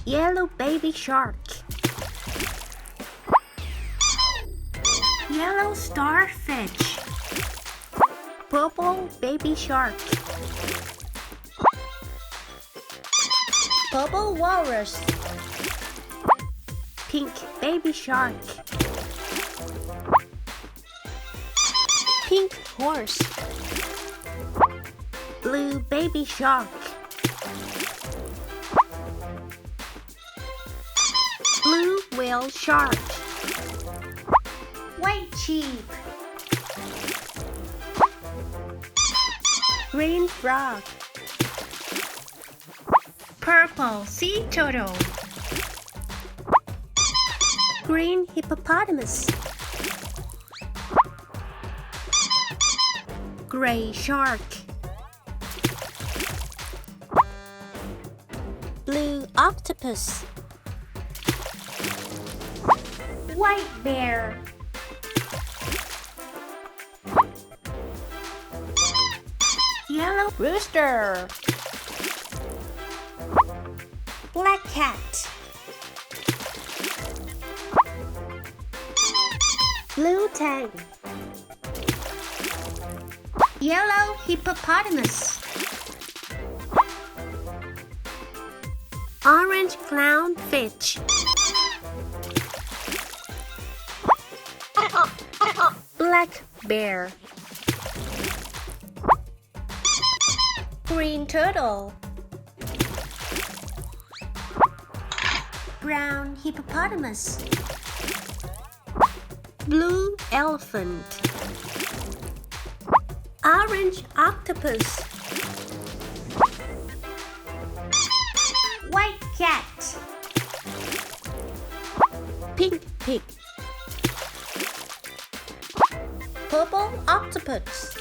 Yellow baby shark. Yellow starfish. Purple baby shark. Purple walrus. Pink baby shark. Pink horse. Blue baby shark. Blue whale shark. White sheep. Green frog. Purple sea turtle. Green hippopotamus. Gray shark. Blue octopus. White bear. Yellow rooster. Black cat. Blue tang. Yellow hippopotamus. Orange clownfish. Black bear. Green turtle. Brown hippopotamus. Blue elephant. Orange octopus. White cat. Pink pig. Purple octopus.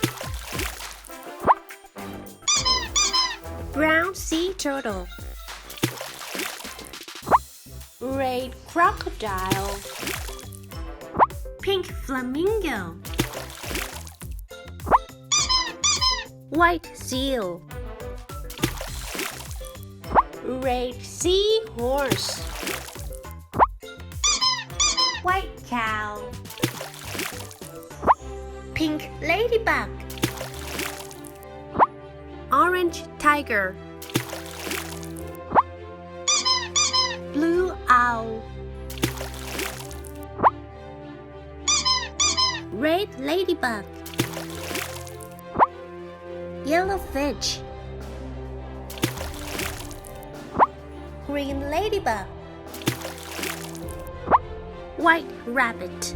Brown sea turtle. Red crocodile. Pink flamingo. White seal. Red seahorse. White cow. Pink ladybug. Orange tiger. Blue owl. Red ladybug. Yellow fish. Green ladybug. White rabbit.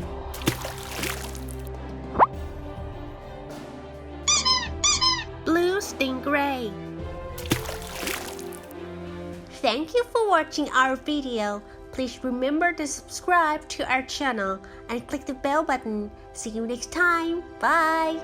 Blue stingray. Thank you for watching our video. Please remember to subscribe to our channel and click the bell button. See you next time. Bye.